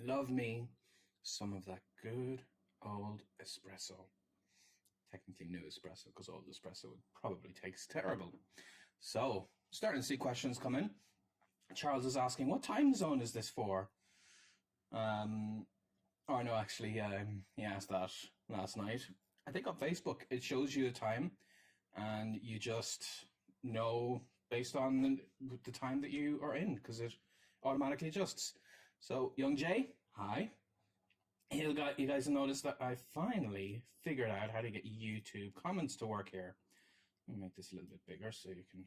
love me some of that good old espresso. Technically new espresso, because old espresso would probably taste terrible. So, starting to see questions come in. Charles is asking, what time zone is this for? He asked that last night. I think on Facebook, it shows you the time, and you just know based on the time that you are in, because it automatically adjusts. So, Young Jay, hi. You guys will notice that I finally figured out how to get YouTube comments to work here. Let me make this a little bit bigger so you can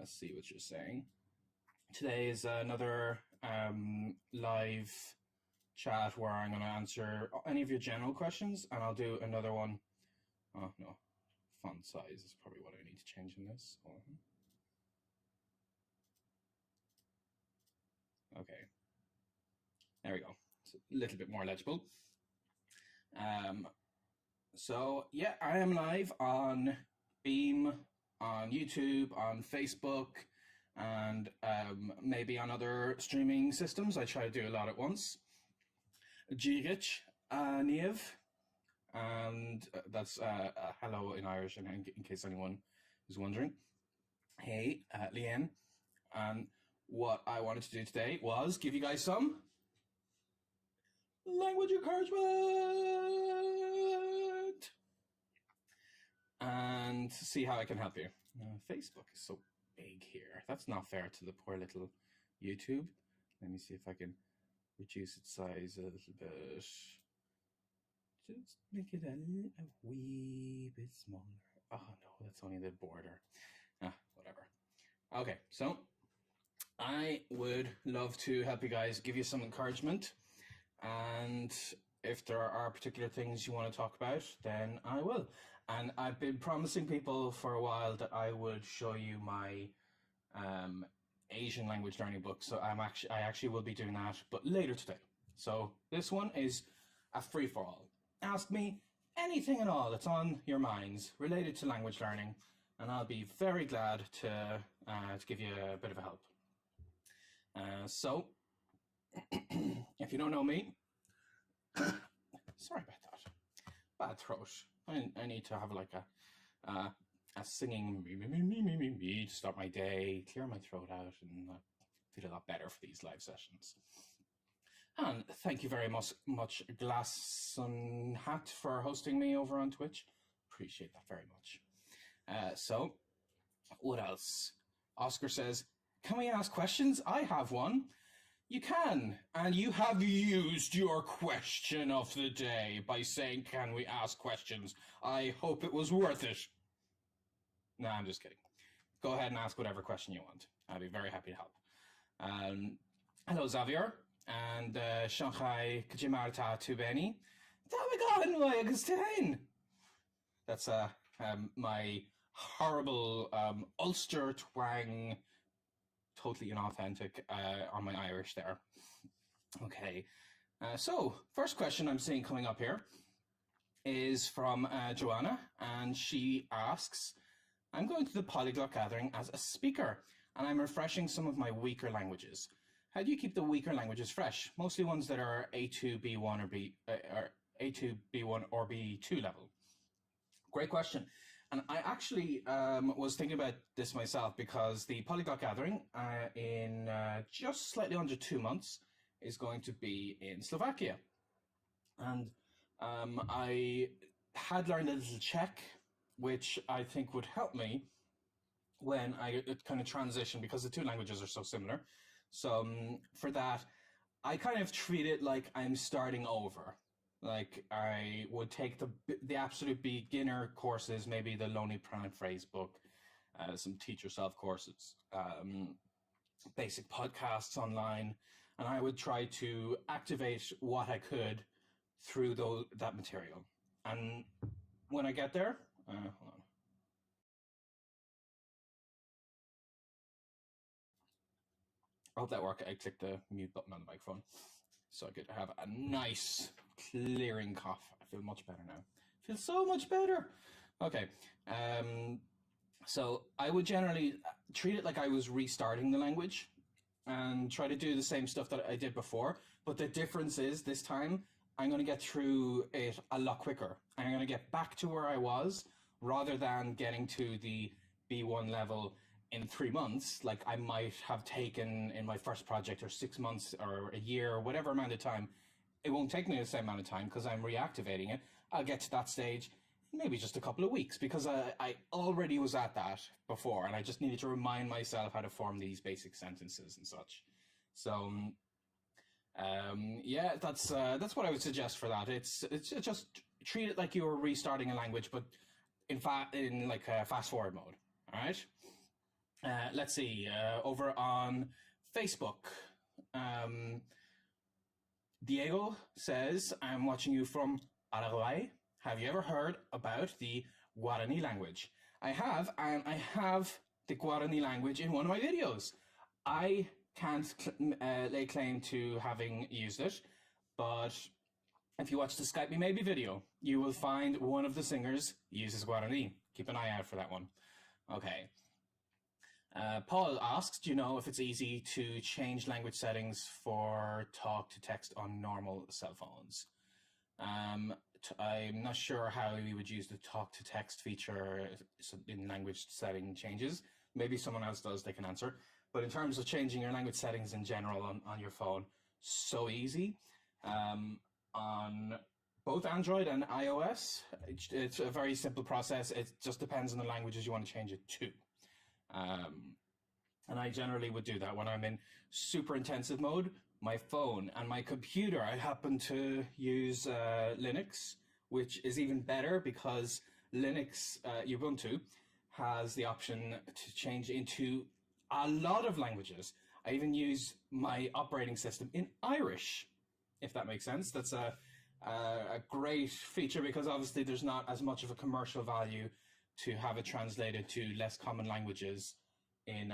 see what you're saying. Today is another live chat where I'm going to answer any of your general questions, and I'll do another one. Oh, no. Font size is probably what I need to change in this. Hold on. Okay. There we go. It's a little bit more legible. So, yeah, I am live on Beam, on YouTube, on Facebook, and maybe on other streaming systems. I try to do a lot at once. Jirich, Niev, and that's hello in Irish, and in case anyone is wondering. Hey, Leanne. And what I wanted to do today was give you guys some language encouragement and see how I can help you. Facebook is so big here. That's not fair to the poor little YouTube. Let me see if I can reduce its size a little bit. Just make it a wee bit smaller. Oh no, that's only the border. Whatever. Okay, so I would love to help you guys, give you some encouragement. And if there are particular things you want to talk about, then I will. And I've been promising people for a while that I would show you my Asian language learning book. So I actually will be doing that, but later today. So this one is a free-for-all. Ask me anything at all that's on your minds related to language learning, and I'll be very glad to give you a bit of a help. So, if you don't know me, sorry about that, bad throat. I need to have like a singing me to start my day, clear my throat out, and feel a lot better for these live sessions. And thank you very much, Glass and Hat, for hosting me over on Twitch. Appreciate that very much. So, what else? Oscar says, can we ask questions? I have one. You can, and you have used your question of the day by saying, can we ask questions? I hope it was worth it. No, I'm just kidding. Go ahead and ask whatever question you want. I'll be very happy to help. Hello, Xavier, and Shanghai Kajimarta Tubeni. That's my horrible Ulster twang, totally inauthentic on my Irish there. Okay, so first question I'm seeing coming up here is from Joanna, and she asks, I'm going to the Polyglot Gathering as a speaker, and I'm refreshing some of my weaker languages. How do you keep the weaker languages fresh? Mostly ones that are A2, B1, or A2, B1, or B2 level. Great question. And I actually was thinking about this myself, because the Polyglot Gathering in just slightly under 2 months is going to be in Slovakia. And I had learned a little Czech, which I think would help me when I kind of transition, because the two languages are so similar. So for that, I kind of treat it like I'm starting over. Like I would take the absolute beginner courses, maybe the Lonely Planet phrase book, some teach yourself courses, basic podcasts online, and I would try to activate what I could through that material. And when I get there, hold on. I hope that worked. I clicked the mute button on the microphone so I could have a nice clearing cough. I feel much better now. I feel so much better. Okay. So I would generally treat it like I was restarting the language. and try to do the same stuff that I did before. But the difference is this time I'm going to get through it a lot quicker. I'm going to get back to where I was rather than getting to the B1 level in 3 months, like I might have taken in my first project, or 6 months or a year or whatever amount of time. It won't take me the same amount of time because I'm reactivating it. I'll get to that stage maybe just a couple of weeks because I already was at that before, and I just needed to remind myself how to form these basic sentences and such. So yeah, that's what I would suggest for that. It's just treat it like you were restarting a language, but in like a fast forward mode. All right. Let's see. Over on Facebook, Diego says, "I'm watching you from Paraguay. Have you ever heard about the Guarani language?" I have, and I have the Guarani language in one of my videos. I can't lay claim to having used it, but if you watch the Skype Me Maybe video, you will find one of the singers uses Guarani. Keep an eye out for that one. Okay. Paul asks, do you know if it's easy to change language settings for talk to text on normal cell phones? I'm not sure how we would use the talk to text feature in language setting changes. Maybe someone else does, they can answer. But in terms of changing your language settings in general on your phone, so easy. On both Android and iOS, it's a very simple process. It just depends on the languages you want to change it to. And I generally would do that when I'm in super intensive mode. My phone and my computer, I happen to use Linux, which is even better because Linux, Ubuntu, has the option to change into a lot of languages. I even use my operating system in Irish, if that makes sense. That's a great feature because obviously there's not as much of a commercial value to have it translated to less common languages in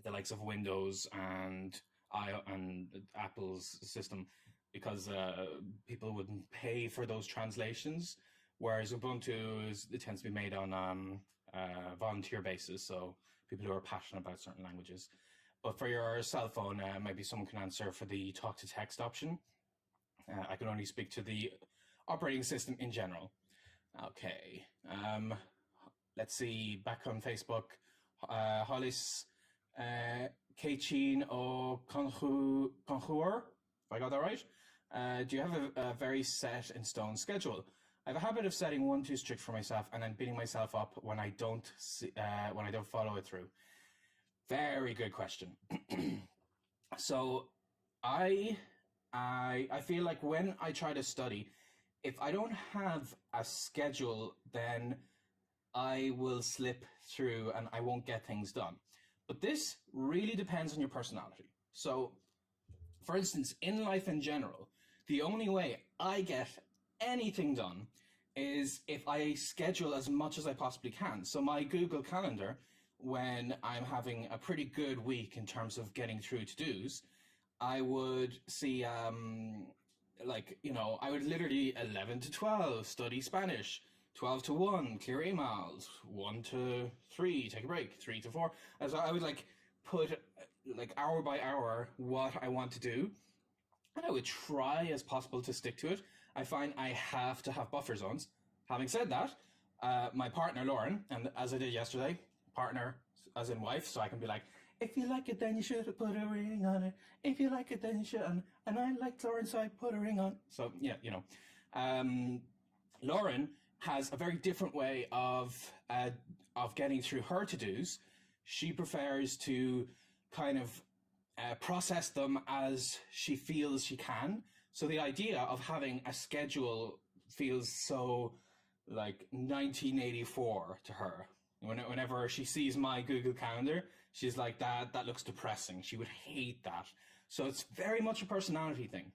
the likes of Windows and Apple's system, because people wouldn't pay for those translations, whereas Ubuntu it tends to be made on a volunteer basis, so people who are passionate about certain languages. But for your cell phone, maybe someone can answer for the talk to text option. I can only speak to the operating system in general. Okay, let's see, back on Facebook, Hollis Kachin O Conjur, if I got that right. Do you have a very set in stone schedule? I have a habit of setting one too strict for myself and then beating myself up when I don't follow it through. Very good question. So I feel like when I try to study, if I don't have a schedule, then I will slip through and I won't get things done. But this really depends on your personality. So, for instance, in life in general, the only way I get anything done is if I schedule as much as I possibly can. So my Google Calendar, when I'm having a pretty good week in terms of getting through to-dos, I would see, I would literally 11 to 12, study Spanish, 12 to 1, clear emails, 1 to 3, take a break, 3 to 4. And so I would put hour by hour what I want to do, and I would try as possible to stick to it. I find I have to have buffer zones. Having said that, my partner Lauren, and as I did yesterday, partner as in wife, so I can be like, if you like it, then you should put a ring on it. If you like it, then you should. And I like Lauren, so I put a ring on. So, yeah, Lauren has a very different way of getting through her to-dos. She prefers to kind of process them as she feels she can. So the idea of having a schedule feels so like 1984 to her. Whenever she sees my Google Calendar, she's like, that looks depressing. She would hate that. So it's very much a personality thing.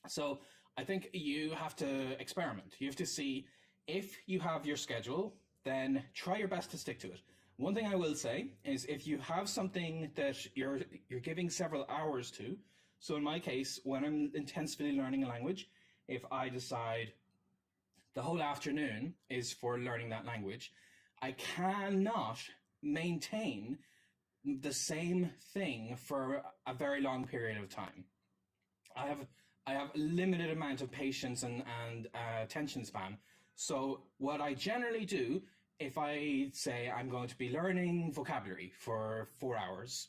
So I think you have to experiment. You have to see if you have your schedule, then try your best to stick to it. One thing I will say is if you have something that you're giving several hours to, so in my case, when I'm intensively learning a language, if I decide the whole afternoon is for learning that language, I cannot maintain the same thing for a very long period of time. I have a limited amount of patience and attention span. So what I generally do, if I say I'm going to be learning vocabulary for 4 hours,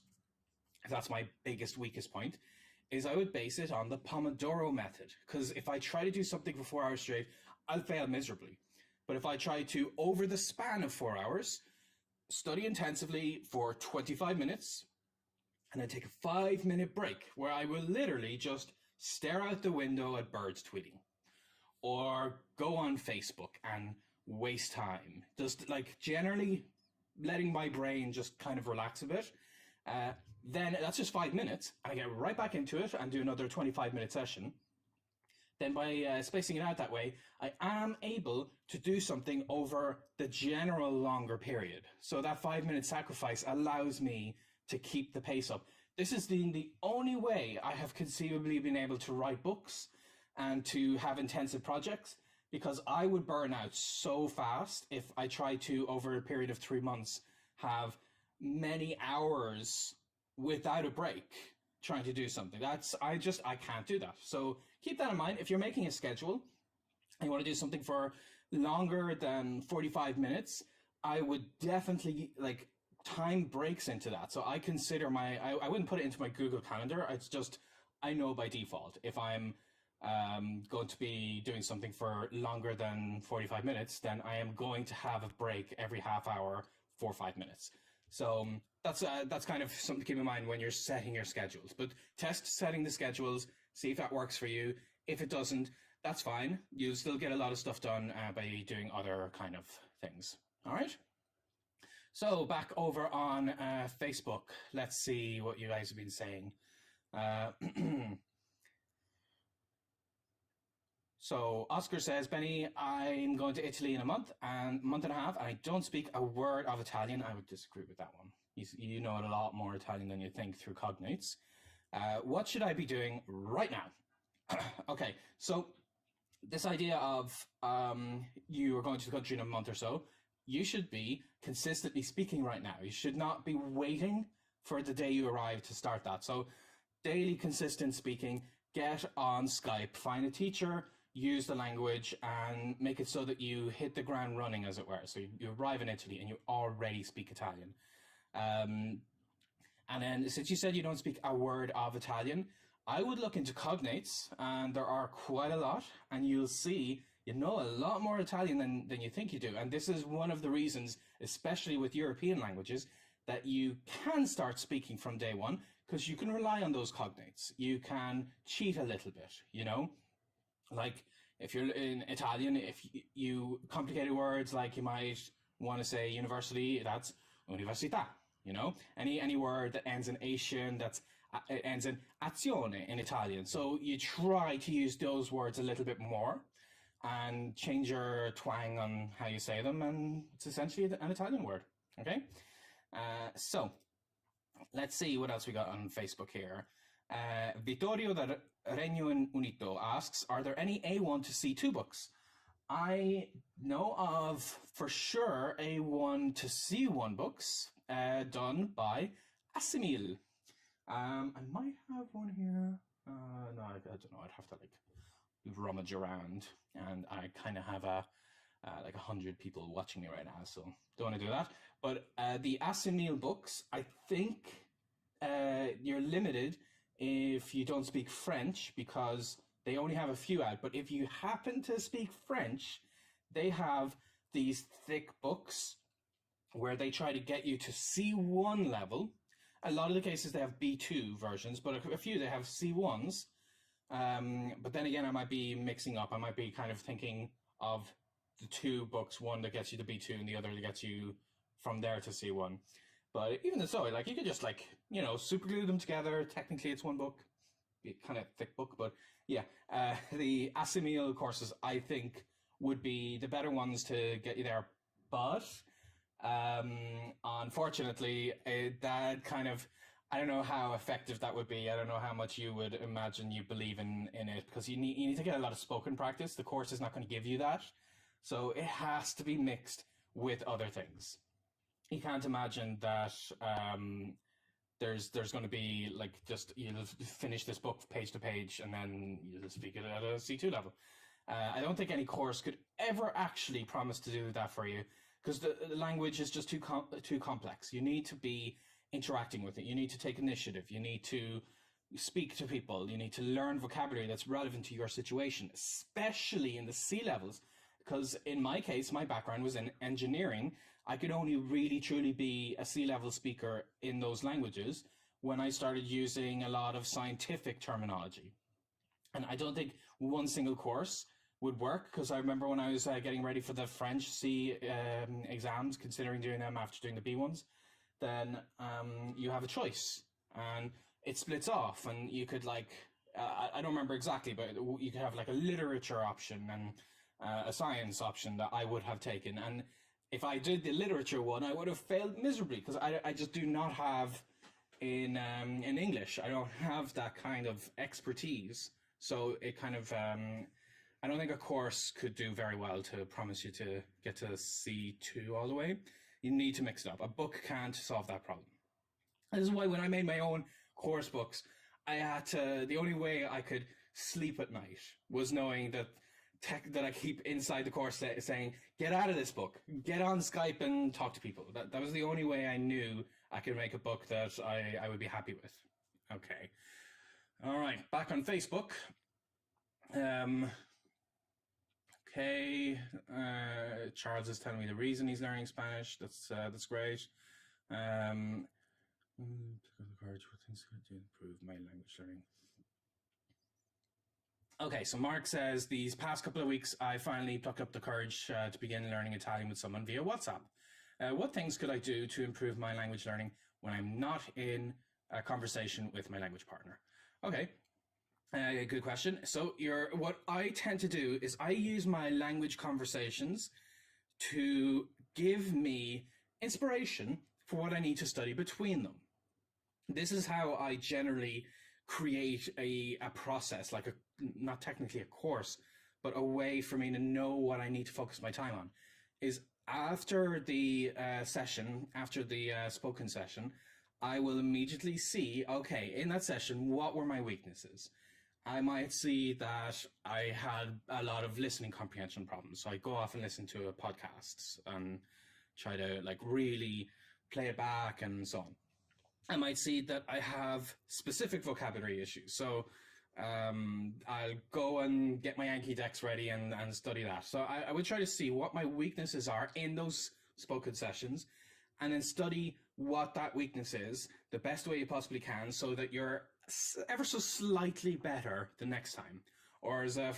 if that's my biggest, weakest point, is I would base it on the Pomodoro method. Because if I try to do something for 4 hours straight, I'll fail miserably. But if I try to, over the span of 4 hours, study intensively for 25 minutes, and then take a 5-minute break where I will literally just stare out the window at birds tweeting, or go on Facebook and waste time, just like generally letting my brain just kind of relax a bit. Then that's just 5 minutes, and I get right back into it and do another 25-minute session. Then by spacing it out that way, I am able to do something over the general longer period. So that 5-minute sacrifice allows me to keep the pace up. This is the only way I have conceivably been able to write books and to have intensive projects, because I would burn out so fast if I tried to, over a period of 3 months, have many hours without a break trying to do something. I can't do that. So keep that in mind. If you're making a schedule and you want to do something for longer than 45 minutes, I would definitely time breaks into that. So I consider I wouldn't put it into my Google Calendar. It's just, I know by default, if I'm going to be doing something for longer than 45 minutes, then I am going to have a break every half hour for 5 minutes. So that's kind of something to keep in mind when you're setting your schedules. But test setting the schedules, see if that works for you. If it doesn't, that's fine. You'll still get a lot of stuff done by doing other kind of things. All right. So back over on Facebook, let's see what you guys have been saying. So Oscar says, Benny, I'm going to Italy in a month and a half, and I don't speak a word of Italian. I would disagree with that one. You know a lot more Italian than you think through cognates. What should I be doing right now? Okay, so this idea of you are going to the country in a month or so, you should be consistently speaking right now. You should not be waiting for the day you arrive to start that. So daily consistent speaking, get on Skype, find a teacher, use the language, and make it so that you hit the ground running, as it were. So you arrive in Italy and you already speak Italian. And then, since you said you don't speak a word of Italian, I would look into cognates, and there are quite a lot, and you'll see you know a lot more Italian than you think you do. And this is one of the reasons, especially with European languages, that you can start speaking from day one, because you can rely on those cognates. You can cheat a little bit, you know? Like, if you're in Italian, if you complicated words, like you might want to say university, that's università, you know? Any word that ends in ation, it ends in azione in Italian. So you try to use those words a little bit more and change your twang on how you say them, and it's essentially an Italian word, okay? So let's see what else we got on Facebook here. Vittorio da Regno Unito asks, are there any A1 to C2 books? I know of, for sure, A1 to C1 books done by Assimil. I might have one here. No, I don't know. I'd have to rummage around, and I kind of have 100 people watching me right now, so don't want to do that. But the Assimil books, I think you're limited if you don't speak French, because they only have a few out. But if you happen to speak French, they have these thick books where they try to get you to C1 level. A lot of the cases they have B2 versions, but a few they have C1s. But then again, I might be mixing up. I might be kind of thinking of the two books, one that gets you to B2 and the other that gets you from there to C1. But even so, you could just super glue them together. Technically, it's one book, be a kind of thick book, but yeah. The Assimil courses, I think, would be the better ones to get you there. But unfortunately, that kind of, I don't know how effective that would be. I don't know how much you would imagine you believe in it, because you need to get a lot of spoken practice. The course is not going to give you that. So it has to be mixed with other things. You can't imagine that there's going to be like just you'll finish this book page to page and then you'll speak it at a C2 level. I don't think any course could ever actually promise to do that for you, because the language is just too complex. You need to be interacting with it. You need to take initiative. You need to speak to people. You need to learn vocabulary that's relevant to your situation, especially in the C levels. Because in my case, my background was in engineering. I could only really truly be a C-level speaker in those languages when I started using a lot of scientific terminology. And I don't think one single course would work, because I remember when I was getting ready for the French C exams, considering doing them after doing the B ones, then you have a choice and it splits off, and you could like, I don't remember exactly, but you could have like a literature option and a science option that I would have taken. And if I did the literature one, I would have failed miserably, because I just do not have in English, I don't have that kind of expertise. So it kind of, I don't think a course could do very well to promise you to get to C2 all the way. You need to mix it up. A book can't solve that problem. This is why when I made my own course books, I had to, the only way I could sleep at night was knowing that that I keep inside the course saying, get out of this book, get on Skype and talk to people. That was the only way I knew I could make a book that I would be happy with. Okay. All right, back on Facebook. Okay, Charles is telling me the reason he's learning Spanish. That's great. Courage, what things could I do to improve my language learning? Okay, so Mark says, these past couple of weeks, I finally plucked up the courage to begin learning Italian with someone via WhatsApp. What things could I do to improve my language learning when I'm not in a conversation with my language partner? Okay, good question. So what I tend to do is I use my language conversations to give me inspiration for what I need to study between them. This is how I generally create a process, like not technically a course, but a way for me to know what I need to focus my time on. Is after the session, after the spoken session, I will immediately see, okay, in that session, what were my weaknesses? I might see that I had a lot of listening comprehension problems. So I go off and listen to podcasts and try to like really play it back and so on. I might see that I have specific vocabulary issues. So I'll go and get my Yankee decks ready and study that. So I would try to see what my weaknesses are in those spoken sessions, and then study what that weakness is the best way you possibly can, so that you're ever so slightly better the next time. Or as a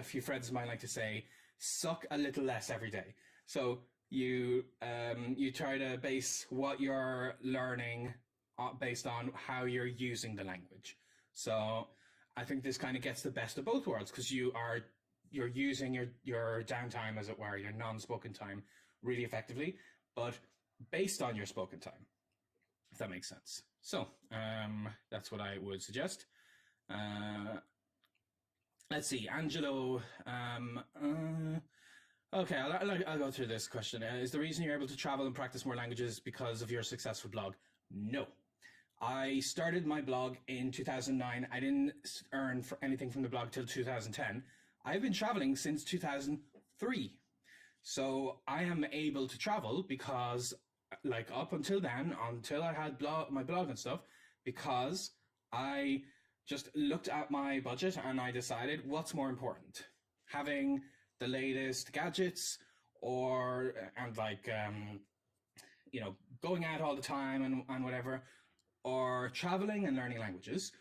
few friends of mine like to say, suck a little less every day. So you try to base what you're learning based on how you're using the language. So I think this kind of gets the best of both worlds, because you're using your downtime, as it were, your non-spoken time, really effectively, but based on your spoken time, if that makes sense. So that's what I would suggest. Let's see, Angelo. Okay, I'll go through this question. Is the reason you're able to travel and practice more languages because of your successful blog? No. I started my blog in 2009. I didn't earn anything from the blog till 2010. I've been traveling since 2003. So I am able to travel because, like, up until then, until I had my blog and stuff, because I just looked at my budget and I decided what's more important, having the latest gadgets and going out all the time and whatever, or traveling and learning languages.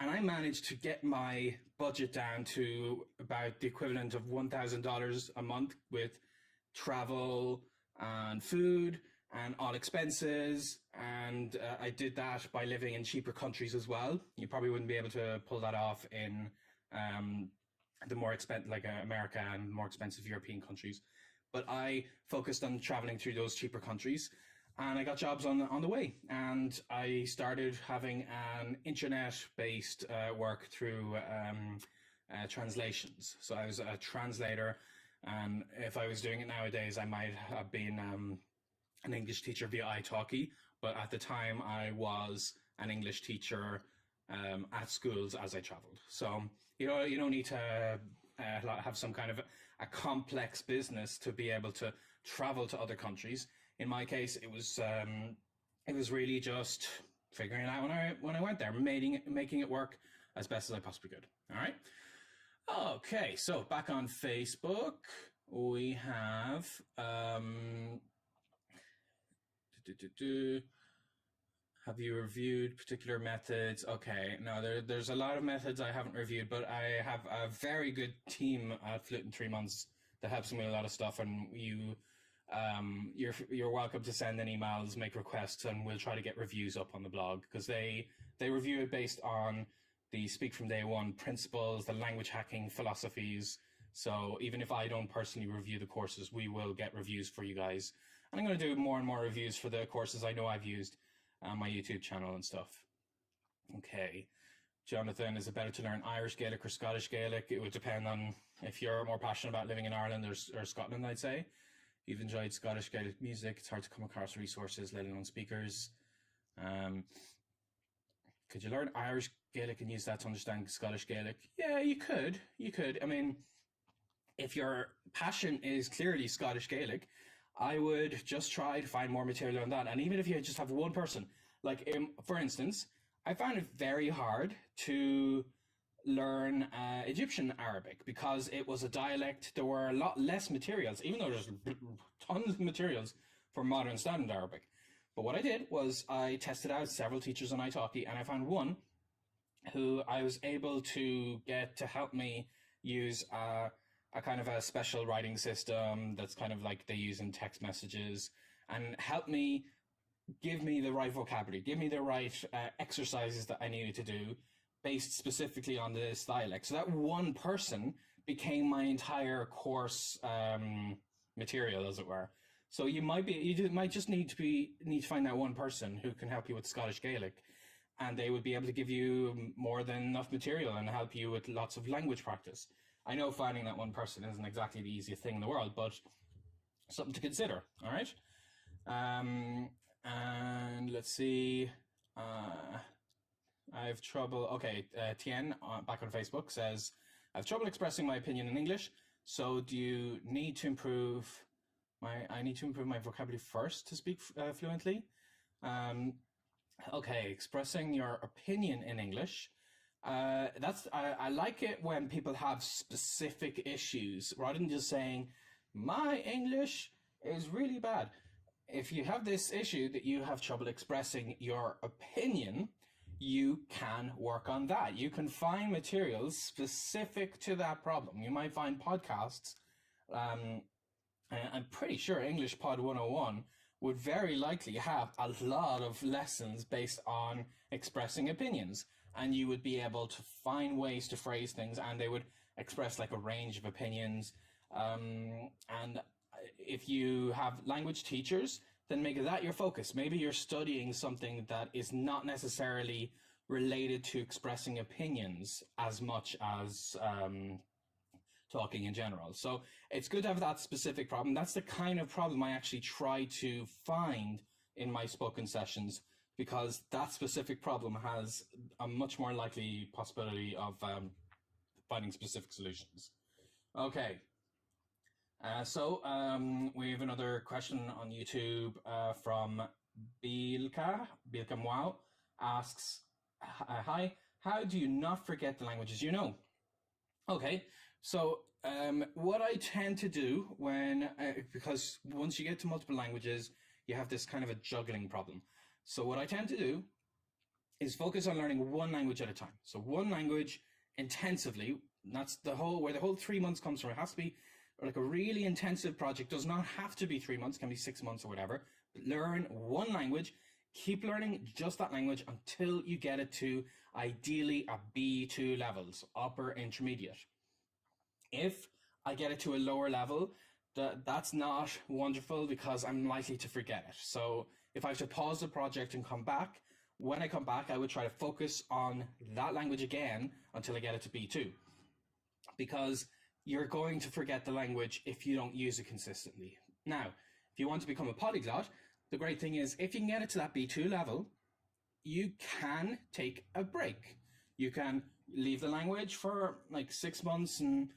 And I managed to get my budget down to about the equivalent of $1,000 a month with travel and food and all expenses. And I did that by living in cheaper countries as well. You probably wouldn't be able to pull that off in the more expensive, like America and more expensive European countries. But I focused on traveling through those cheaper countries, and I got jobs on the way. And I started having an internet-based work through translations. So I was a translator, and if I was doing it nowadays, I might have been an English teacher via Italki. But at the time, I was an English teacher at schools as I traveled. So you don't need to have some kind of a complex business to be able to travel to other countries. In my case, it was really just figuring it out when I went there, making it work as best as I possibly could. All right. Okay, so back on Facebook, we have have you reviewed particular methods? Okay, no, there's a lot of methods I haven't reviewed, but I have a very good team at Fluent in 3 months that helps me with a lot of stuff, and you're welcome to send in emails, make requests, and we'll try to get reviews up on the blog, because they review it based on the Speak from Day One principles, the language hacking philosophies. So even if I don't personally review the courses, we will get reviews for you guys. And I'm going to do more and more reviews for the courses I know I've used on my YouTube channel and stuff. Okay. Jonathan, is it better to learn Irish Gaelic or Scottish Gaelic? It would depend on if you're more passionate about living in Ireland or Scotland, I'd say. You've enjoyed Scottish Gaelic music. It's hard to come across resources, let alone speakers. Could you learn Irish Gaelic and use that to understand Scottish Gaelic? Yeah, you could. I mean, if your passion is clearly Scottish Gaelic, I would just try to find more material on that. And even if you just have one person, like for instance, I found it very hard to learn Egyptian Arabic because it was a dialect. There were a lot less materials, even though there's tons of materials for modern standard Arabic. But what I did was I tested out several teachers on Italki, and I found one who I was able to get to help me use a kind of a special writing system that's kind of like they use in text messages, and help me give me the right vocabulary, give me the right exercises that I needed to do based specifically on this dialect. So that one person became my entire course material, as it were. So you might just need to find that one person who can help you with Scottish Gaelic, and they would be able to give you more than enough material and help you with lots of language practice. I know finding that one person isn't exactly the easiest thing in the world, but something to consider. All right. And let's see. I have trouble. Okay, Tien back on Facebook says, I have trouble expressing my opinion in English. So do you need to improve I need to improve my vocabulary first to speak fluently? Okay, expressing your opinion in English. I like it when people have specific issues rather than just saying, my English is really bad. If you have this issue that you have trouble expressing your opinion, you can work on that. You can find materials specific to that problem. You might find podcasts. I'm pretty sure English Pod 101 would very likely have a lot of lessons based on expressing opinions. And you would be able to find ways to phrase things, and they would express like a range of opinions. And if you have language teachers, then make that your focus. Maybe you're studying something that is not necessarily related to expressing opinions as much as talking in general. So it's good to have that specific problem. That's the kind of problem I actually try to find in my spoken sessions, because that specific problem has a much more likely possibility of finding specific solutions. Okay. So we have another question on YouTube from Bilka Mwao asks, hi, how do you not forget the languages you know? Okay, so what I tend to do when, because once you get to multiple languages, you have this kind of a juggling problem. So what I tend to do is focus on learning one language at a time. So one language intensively, that's where the whole 3 months comes from. It has to be like a really intensive project. Does not have to be 3 months, can be 6 months or whatever. But learn one language, keep learning just that language until you get it to ideally a B2 levels, upper intermediate. If I get it to a lower level, that's not wonderful because I'm likely to forget it. So if I have to pause the project and come back, when I come back, I would try to focus on that language again until I get it to B2. Because you're going to forget the language if you don't use it consistently. Now, if you want to become a polyglot, the great thing is if you can get it to that B2 level, you can take a break. You can leave the language for like 6 months and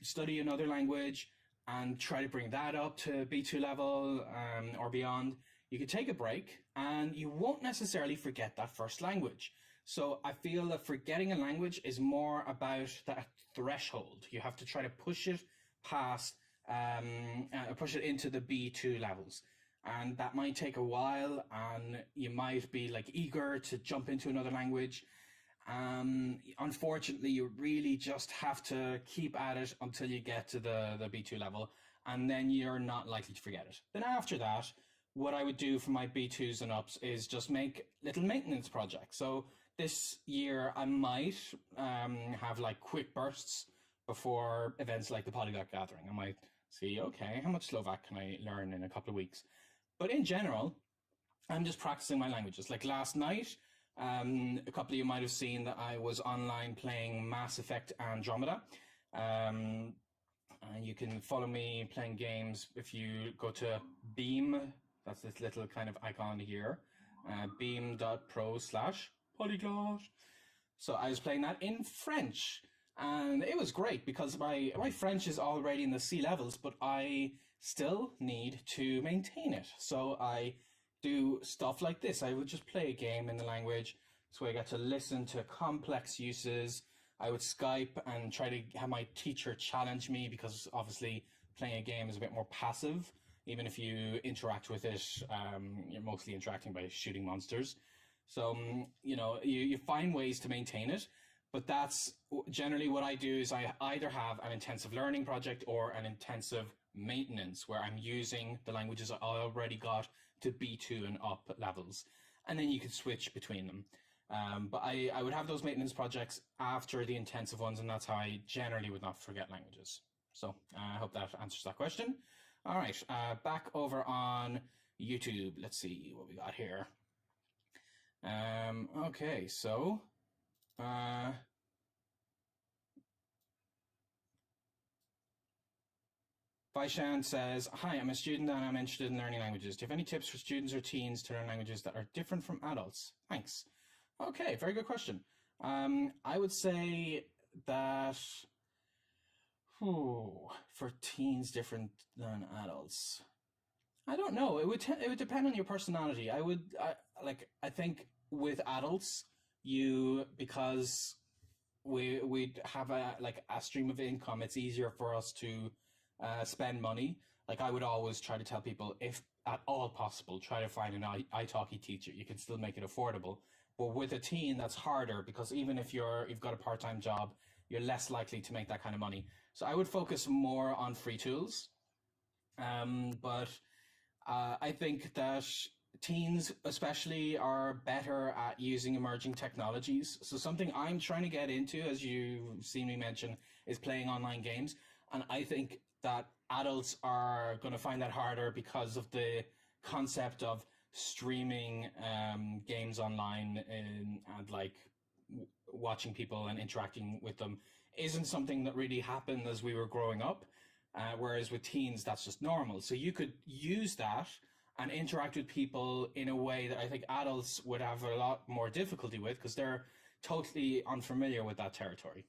study another language and try to bring that up to B2 level or beyond. You can take a break and you won't necessarily forget that first language. So I feel that forgetting a language is more about that threshold. You have to try to push it past, push it into the B2 levels. And that might take a while, and you might be like eager to jump into another language. Unfortunately, you really just have to keep at it until you get to the B2 level, and then you're not likely to forget it. Then after that, what I would do for my B2s and ups is just make little maintenance projects. So this year I might have like quick bursts before events like the Polyglot Gathering. I might see, okay, how much Slovak can I learn in a couple of weeks? But in general, I'm just practicing my languages. Like last night, a couple of you might have seen that I was online playing Mass Effect Andromeda. And you can follow me playing games if you go to Beam. That's this little kind of icon here. Beam.pro/polyglot. So I was playing that in French. And it was great because my French is already in the C levels, but I still need to maintain it. So I do stuff like this. I would just play a game in the language, so I get to listen to complex uses. I would Skype and try to have my teacher challenge me, because obviously playing a game is a bit more passive. Even if you interact with it, you're mostly interacting by shooting monsters. So, you find ways to maintain it. But that's generally what I do, is I either have an intensive learning project or an intensive maintenance where I'm using the languages I already got to B2 and up levels. And then you can switch between them. But I would have those maintenance projects after the intensive ones, and that's how I generally would not forget languages. So I hope that answers that question. All right, back over on YouTube. Let's see what we got here. Okay, so... Vaishan says, hi, I'm a student and I'm interested in learning languages. Do you have any tips for students or teens to learn languages that are different from adults? Thanks. Okay, very good question. I would say that for teens different than adults, I don't know. It would depend on your personality. I think with adults, because we'd have a stream of income, it's easier for us to spend money. Like I would always try to tell people, if at all possible, try to find an Italki teacher. You can still make it affordable. But with a teen, that's harder, because even if you've got a part-time job, you're less likely to make that kind of money. So I would focus more on free tools. But I think that teens especially are better at using emerging technologies. So something I'm trying to get into, as you've seen me mention, is playing online games. And I think that adults are going to find that harder because of the concept of streaming games online and watching people and interacting with them isn't something that really happened as we were growing up. Whereas with teens, that's just normal. So you could use that and interact with people in a way that I think adults would have a lot more difficulty with, because they're totally unfamiliar with that territory.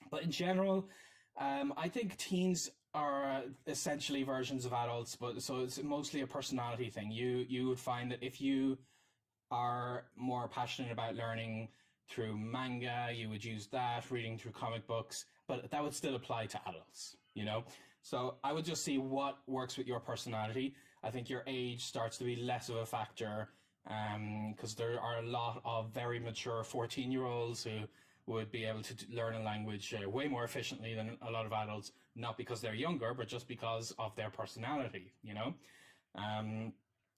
But in general, I think teens are essentially versions of adults, so it's mostly a personality thing. You would find that if you are more passionate about learning through manga, you would use that, reading through comic books, but that would still apply to adults, So I would just see what works with your personality. I think your age starts to be less of a factor, because there are a lot of very mature 14-year-olds who would be able to learn a language way more efficiently than a lot of adults, not because they're younger, but just because of their personality,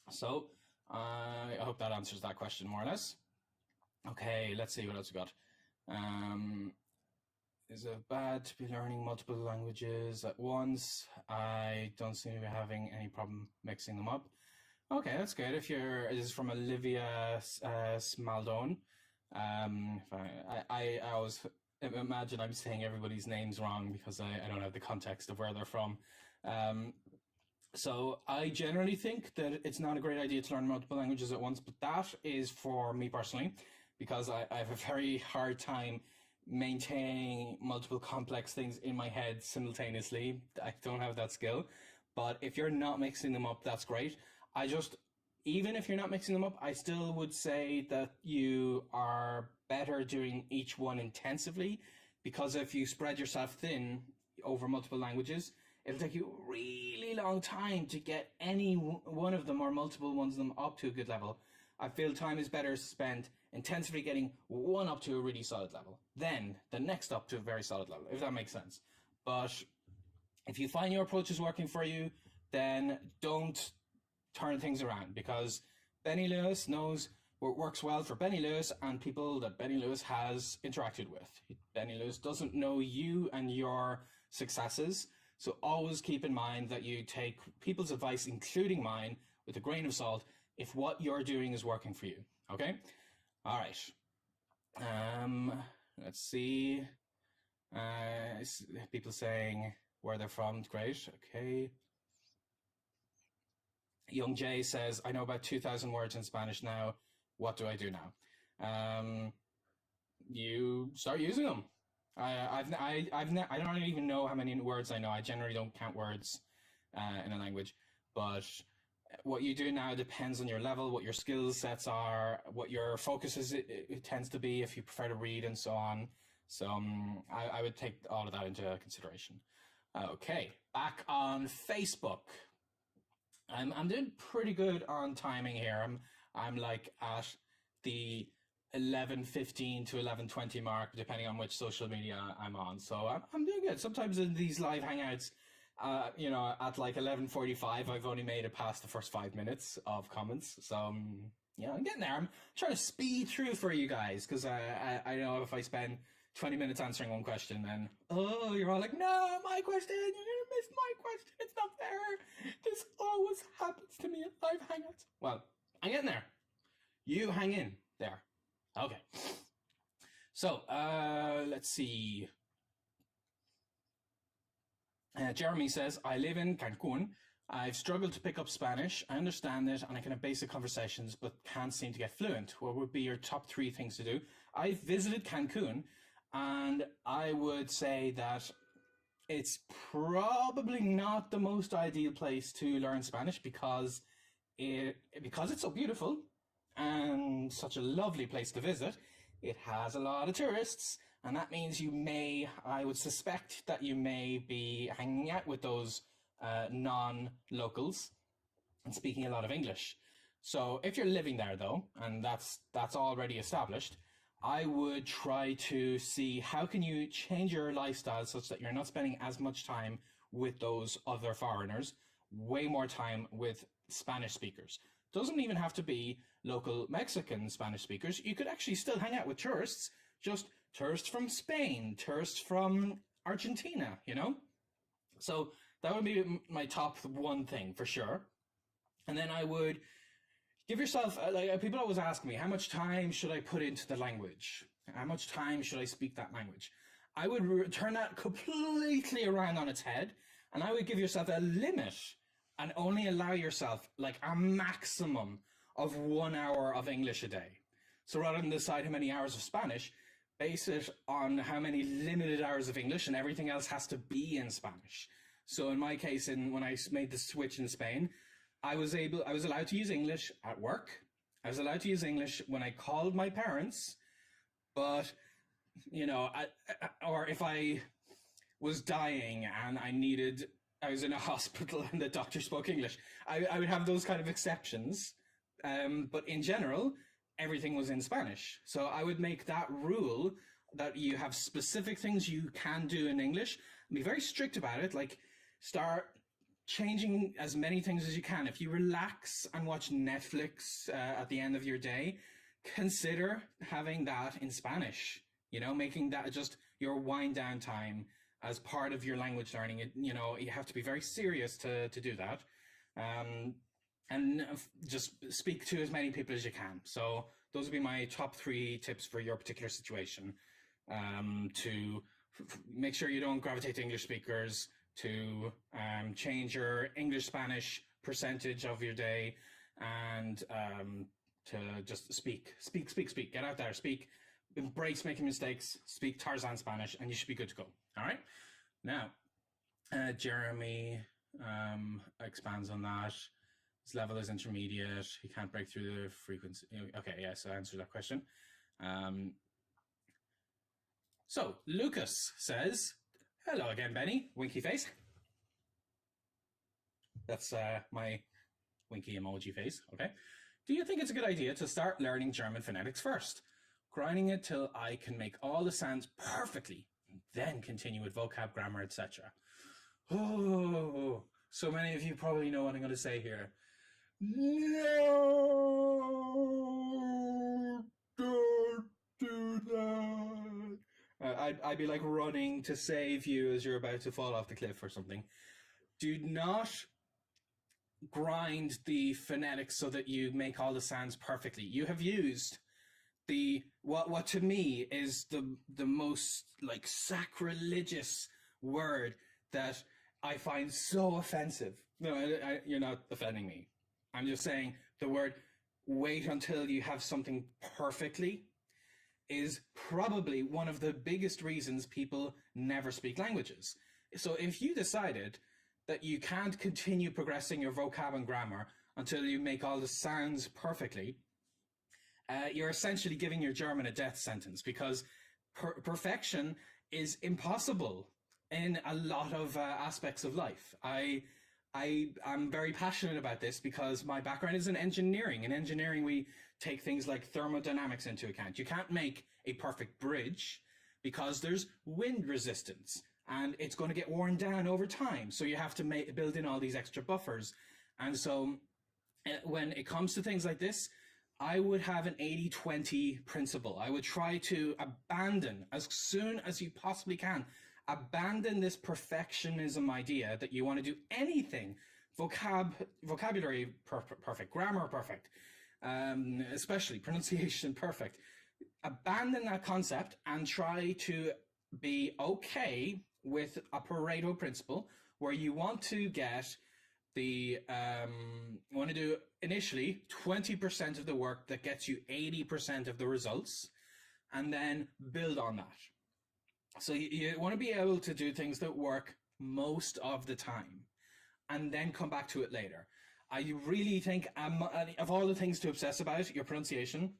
So I hope that answers that question more or less. Okay, let's see what else we got. Is it bad to be learning multiple languages at once? I don't seem to be having any problem mixing them up. Okay, that's good. This is from Olivia Smaldone. I always imagine I'm saying everybody's names wrong because I don't have the context of where they're from. So I generally think that it's not a great idea to learn multiple languages at once, but that is for me personally, because I have a very hard time maintaining multiple complex things in my head simultaneously. I don't have that skill. But if you're not mixing them up, that's great. I just, even if you're not mixing them up, I still would say that you are better doing each one intensively, because if you spread yourself thin over multiple languages, it'll take you a really long time to get any one of them or multiple ones of them up to a good level. I feel time is better spent intensively getting one up to a really solid level, then the next up to a very solid level, if that makes sense. But if you find your approach is working for you, then don't turn things around, because Benny Lewis knows what works well for Benny Lewis and people that Benny Lewis has interacted with. Benny Lewis doesn't know you and your successes, so always keep in mind that you take people's advice, including mine, with a grain of salt if what you're doing is working for you. Okay? All right. Let's see. People saying where they're from. Great. Okay. Young Jay says, I know about 2,000 words in Spanish now. What do I do now? You start using them. I don't even know how many words I know. I generally don't count words in a language, but what you do now depends on your level, what your skill sets are, what your focus is. It tends to be if you prefer to read and so on. So I would take all of that into consideration. Okay, back on Facebook. I'm doing pretty good on timing here. I'm like at the 11:15 to 11:20 mark, depending on which social media I'm on. So I'm doing good. Sometimes in these live hangouts, at like 11:45, I've only made it past the first 5 minutes of comments. So I'm getting there. I'm trying to speed through for you guys, because I know if I spend 20 minutes answering one question, then you're all like, no, my question, you're gonna miss my question. It's not fair. This always happens to me at live hangouts. Well, I'm getting there. You hang in there. Okay. So, let's see. Jeremy says, I live in Cancun. I've struggled to pick up Spanish. I understand it and I can have basic conversations, but can't seem to get fluent. What would be your top 3 things to do? I've visited Cancun, and I would say that it's probably not the most ideal place to learn Spanish, because it's so beautiful and such a lovely place to visit. It has a lot of tourists, and that means I would suspect that you may be hanging out with those non-locals and speaking a lot of English. So if you're living there though, and that's already established, I would try to see how can you change your lifestyle such that you're not spending as much time with those other foreigners, way more time with Spanish speakers. Doesn't even have to be local Mexican Spanish speakers. You could actually still hang out with tourists, just tourists from Spain, tourists from Argentina, So that would be my top 1 thing for sure. And then I would give yourself, people always ask me, how much time should I put into the language? How much time should I speak that language? I would turn that completely around on its head, and I would give yourself a limit and only allow yourself like a maximum of 1 hour of English a day. So rather than decide how many hours of Spanish, base it on how many limited hours of English, and everything else has to be in Spanish. So in my case, when I made the switch in Spain, I was allowed to use English at work. I was allowed to use English when I called my parents, but or if I was dying and I was in a hospital and the doctor spoke English, I would have those kind of exceptions. But in general, everything was in Spanish. So I would make that rule that you have specific things you can do in English, and be very strict about it. Like, start changing as many things as you can. If you relax and watch Netflix at the end of your day, consider having that in Spanish, making that just your wind down time as part of your language learning. You have to be very serious to do that. And just speak to as many people as you can. So those would be my top 3 tips for your particular situation. To make sure you don't gravitate to English speakers, to change your English-Spanish percentage of your day, and to just speak. Get out there, speak. Embrace making mistakes. Speak Tarzan Spanish, and you should be good to go. All right. Now, Jeremy expands on that. His level is intermediate. He can't break through the frequency. Okay, yes, I answered that question. So Lucas says, "Hello again, Benny." Winky face. That's my winky emoji face. Okay. Do you think it's a good idea to start learning German phonetics first, grinding it till I can make all the sounds perfectly, and then continue with vocab, grammar, etc.? Oh, so many of you probably know what I'm going to say here. No, don't do that. I'd be like running to save you as you're about to fall off the cliff or something. Do not grind the phonetics so that you make all the sounds perfectly. You have used the what to me is the most like sacrilegious word that I find so offensive. No, you're not offending me. I'm just saying the word "wait until you have something perfectly" is probably one of the biggest reasons people never speak languages. So if you decided that you can't continue progressing your vocab and grammar until you make all the sounds perfectly, you're essentially giving your German a death sentence, because perfection is impossible in a lot of aspects of life. I'm very passionate about this because my background is in engineering. In engineering, we take things like thermodynamics into account. You can't make a perfect bridge because there's wind resistance, and it's going to get worn down over time. So you have to build in all these extra buffers. And so when it comes to things like this, I would have an 80-20 principle. I would try to abandon, as soon as you possibly can, abandon this perfectionism idea that you want to do anything. Vocabulary perfect, grammar perfect, especially pronunciation perfect. Abandon that concept and try to be okay with a Pareto principle, where you want to get you want to do initially 20% of the work that gets you 80% of the results, and then build on that. So you want to be able to do things that work most of the time, and then come back to it later. I really think of all the things to obsess about, your pronunciation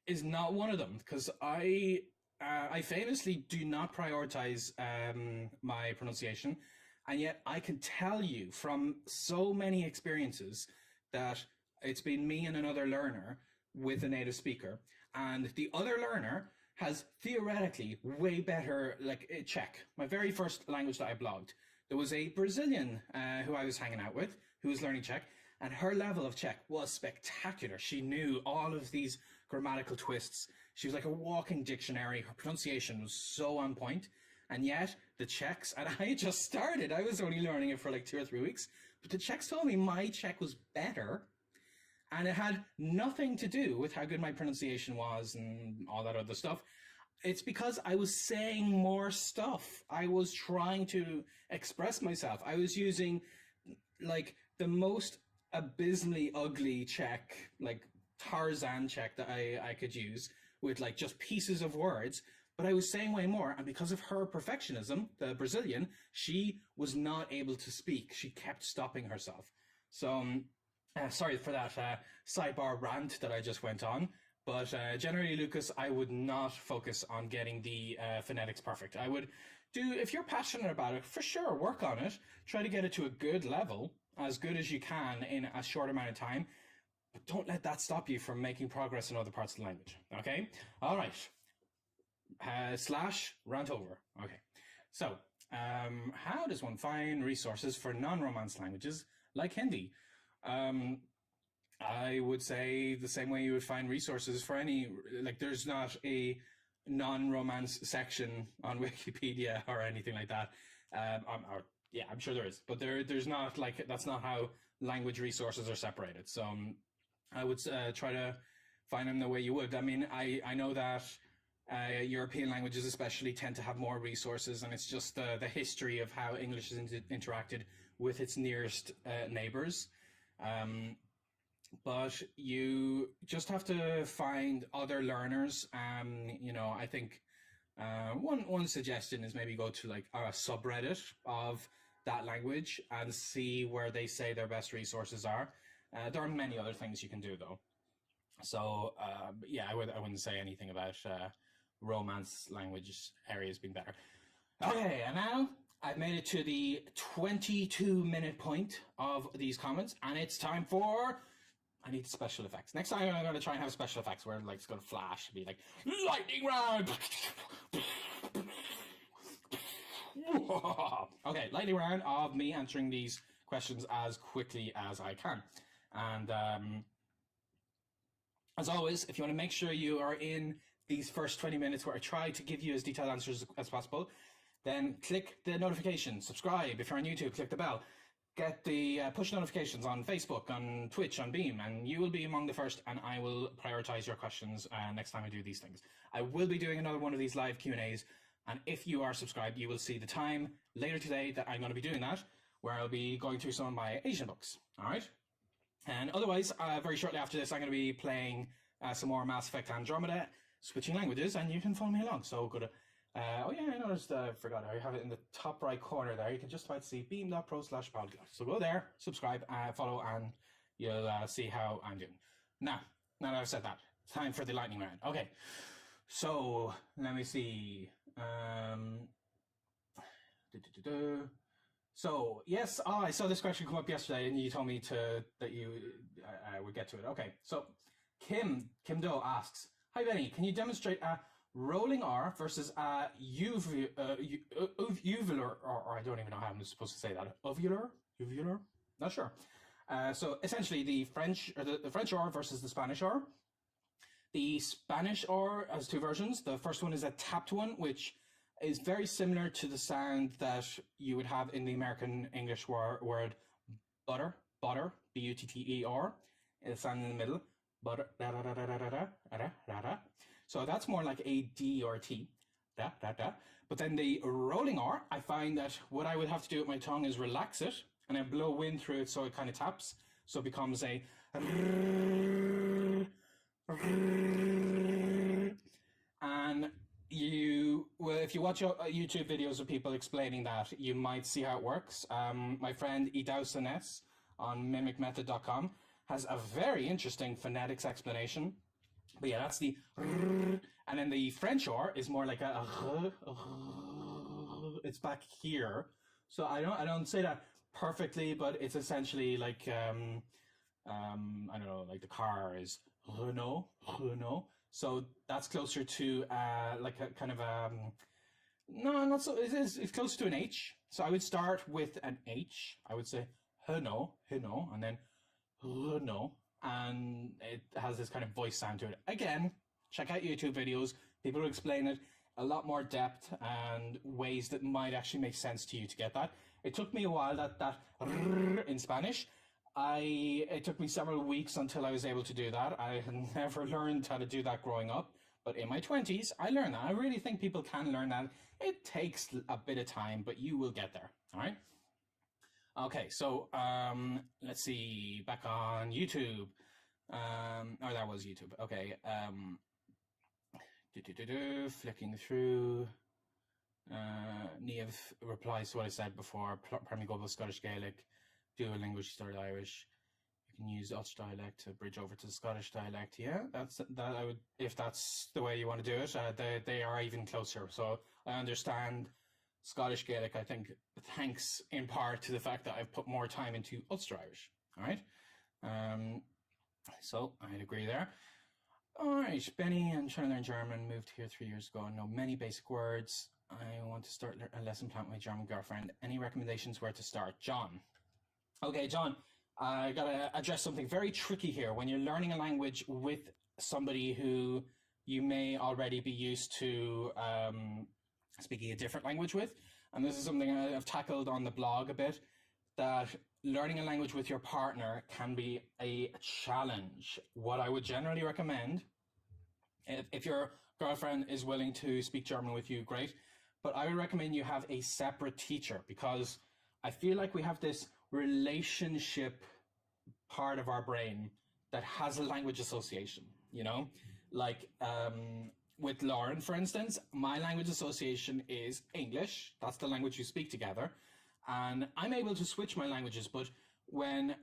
is not one of them, because I famously do not prioritize my pronunciation, and yet I can tell you from so many experiences that it's been me and another learner with a native speaker, and the other learner has theoretically way better, like Czech, my very first language that I blogged. There was a Brazilian who I was hanging out with who was learning Czech, and her level of Czech was spectacular. She knew all of these grammatical twists. She was like a walking dictionary. Her pronunciation was so on point. And yet the Czechs, and I just started, I was only learning it for like 2 or 3 weeks, but the Czechs told me my Czech was better, and it had nothing to do with how good my pronunciation was and all that other stuff. It's because I was saying more stuff. I was trying to express myself. I was using like the most abysmally ugly Czech, like Tarzan Czech that I could use, with like just pieces of words, but I was saying way more. And because of her perfectionism, the Brazilian, she was not able to speak. She kept stopping herself. So sorry for that sidebar rant that I just went on. But generally, Lucas, I would not focus on getting the phonetics perfect. I would do, if you're passionate about it, for sure, work on it. Try to get it to a good level, as good as you can in a short amount of time. But don't let that stop you from making progress in other parts of the language. Okay? All right. / rant over. Okay. So, how does one find resources for non-Romance languages like Hindi? I would say the same way you would find resources for any, like there's not a non-Romance section on Wikipedia or anything like that. Yeah, I'm sure there is, but there's not, like, that's not how language resources are separated. So I would try to find them the way you would. I mean, I know that European languages especially tend to have more resources, and it's just the history of how English has interacted with its nearest neighbors. But you just have to find other learners. I think one suggestion is maybe go to like a subreddit of that language and see where they say their best resources are. There are many other things you can do though. So yeah, I wouldn't say anything about Romance language areas being better. Okay, and now I've made it to the 22-minute point of these comments, and it's time for... I need special effects. Next time I'm going to try and have special effects where like it's going to flash and be like, lightning round! Okay, lightning round of me answering these questions as quickly as I can. And as always, if you want to make sure you are in these first 20 minutes where I try to give you as detailed answers as possible, then click the notification, subscribe. If you're on YouTube, click the bell. Get the push notifications on Facebook, on Twitch, on Beam, and you will be among the first, and I will prioritize your questions next time I do these things. I will be doing another one of these live Q&As, and if you are subscribed, you will see the time later today that I'm going to be doing that, where I'll be going through some of my Asian books, all right? And otherwise, very shortly after this, I'm going to be playing some more Mass Effect Andromeda, switching languages, and you can follow me along. So go to... oh yeah, I noticed, forgot, I have it in the top right corner there. You can just about see beam.pro/polyglot. So go there, subscribe, follow, and you'll see how I'm doing. Now that I've said that, time for the lightning round. Okay, so let me see. So yes, I saw this question come up yesterday, and you told me that I would get to it. Okay, so Kim Doe asks, "Hi Benny, can you demonstrate a rolling R versus a uvular, or I don't even know how I'm supposed to say that. Uvular? Not sure. So essentially the French R versus the Spanish R. The Spanish R has two versions. The first one is a tapped one, which is very similar to the sound that you would have in the American English word butter, B-U-T-T-E-R. It's sound in the middle. Butter, da da da da da da da da da. So that's more like a D or a T. Da, da, da. But then the rolling R, I find that what I would have to do with my tongue is relax it and then blow wind through it so it kind of taps. So it becomes a... And if you watch YouTube videos of people explaining that, you might see how it works. My friend Idausanes on mimicmethod.com has a very interesting phonetics explanation. But yeah, that's the... And then the French R is more like a... It's back here. So I don't say that perfectly, but it's essentially like... I don't know, like the car is Renault. So that's closer to like a kind of no, not so. It's close to an H. So I would start with an H. I would say Renault, and then Renault, and it has this kind of voice sound to it. Again, check out YouTube videos. People will explain it a lot more depth and ways that might actually make sense to you to get that. It took me a while that in Spanish. It took me several weeks until I was able to do that. I had never learned how to do that growing up, but in my 20s, I learned that. I really think people can learn that. It takes a bit of time, but you will get there, all right? Okay, so let's see, back on YouTube. Oh, that was YouTube. Okay, flicking through. Niamh replies to what I said before, primary global Scottish Gaelic. Do a language started Irish. You can use Dutch dialect to bridge over to the Scottish dialect. Yeah, that I would, if that's the way you want to do it. They are even closer. So I understand Scottish Gaelic, I think, thanks in part to the fact that I've put more time into Ulster Irish. All right. So I'd agree there. All right, Benny, I'm trying to learn German. Moved here 3 years ago. I know many basic words. I want to start a lesson plan with my German girlfriend. Any recommendations where to start? John. Okay, John, I gotta address something very tricky here. When you're learning a language with somebody who you may already be used to speaking a different language with, and this is something I've tackled on the blog a bit, that learning a language with your partner can be a challenge. What I would generally recommend If your girlfriend is willing to speak German with you, great. But I would recommend you have a separate teacher, because I feel like we have this relationship part of our brain that has a language association, you know? Like with Lauren, for instance, my language association is English. That's the language you speak together. And I'm able to switch my languages, but when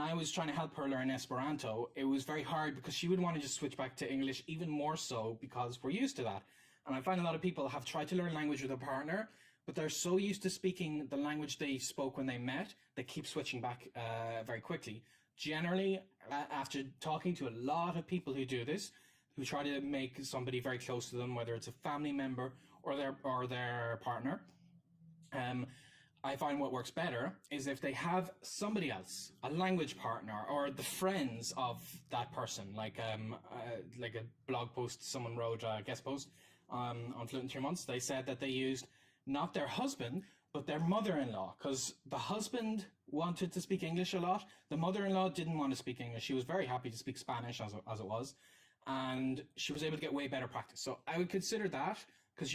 I was trying to help her learn Esperanto, it was very hard because she would want to just switch back to English, even more so because we're used to that. And I find a lot of people have tried to learn language with a partner, but they're so used to speaking the language they spoke when they met, they keep switching back very quickly. Generally, after talking to a lot of people who do this, who try to make somebody very close to them, whether it's a family member or their partner, I find what works better is if they have somebody else, a language partner, or the friends of that person, like a blog post someone wrote, a guest post on Fluent in 3 Months. They said that they used not their husband, but their mother-in-law, because the husband wanted to speak English a lot. The mother-in-law didn't want to speak English. She was very happy to speak Spanish as it was, and she was able to get way better practice. So I would consider that, because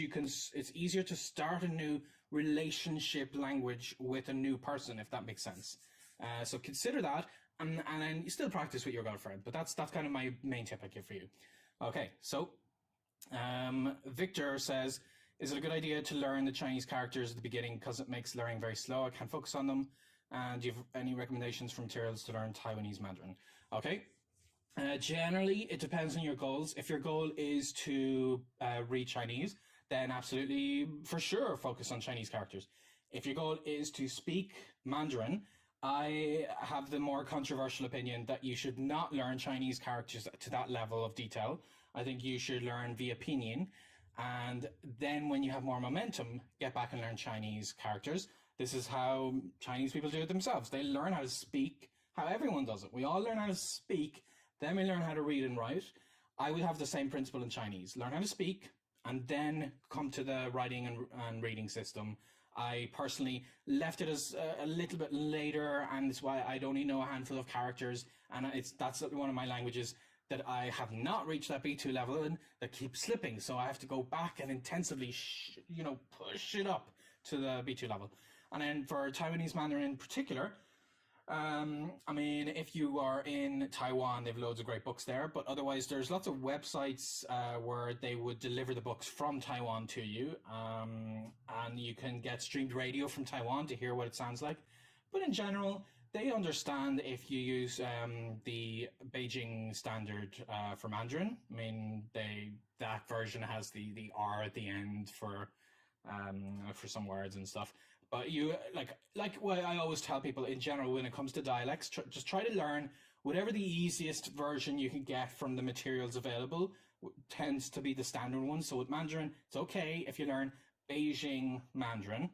it's easier to start a new relationship language with a new person, if that makes sense. So consider that, and then you still practice with your girlfriend. But that's kind of my main tip I give for you. Okay, so Victor says, is it a good idea to learn the Chinese characters at the beginning because it makes learning very slow? I can't focus on them. And do you have any recommendations for materials to learn Taiwanese Mandarin? Okay. Generally, it depends on your goals. If your goal is to read Chinese, then absolutely, for sure, focus on Chinese characters. If your goal is to speak Mandarin, I have the more controversial opinion that you should not learn Chinese characters to that level of detail. I think you should learn via pinyin, and then when you have more momentum, get back and learn Chinese characters. This is how Chinese people do it themselves. They learn how to speak, how everyone does it. We all learn how to speak, then we learn how to read and write. I would have the same principle in Chinese. Learn how to speak, and then come to the writing and reading system. I personally left it as a little bit later, and it's why I only know a handful of characters, and that's one of my languages that I have not reached that B2 level in, that keeps slipping. So I have to go back and intensively, push it up to the B2 level. And then for Taiwanese Mandarin in particular, I mean, if you are in Taiwan, they have loads of great books there, but otherwise there's lots of websites where they would deliver the books from Taiwan to you, and you can get streamed radio from Taiwan to hear what it sounds like. But in general, they understand if you use the Beijing standard for Mandarin. I mean, that version has the R at the end for some words and stuff. But you like what I always tell people in general when it comes to dialects, just try to learn whatever the easiest version you can get from the materials available tends to be the standard one. So with Mandarin, it's okay if you learn Beijing Mandarin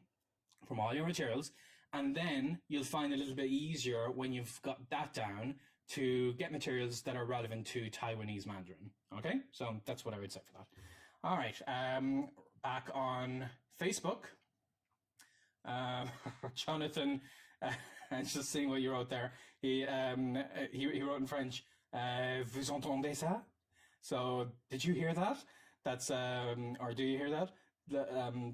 from all your materials, and then you'll find it a little bit easier when you've got that down to get materials that are relevant to Taiwanese Mandarin. Okay, so that's what I would say for that. All right, back on Facebook. Jonathan, just seeing what you wrote there. He wrote in French, "Vous entendez ça?" So did you hear that? That's or do you hear that?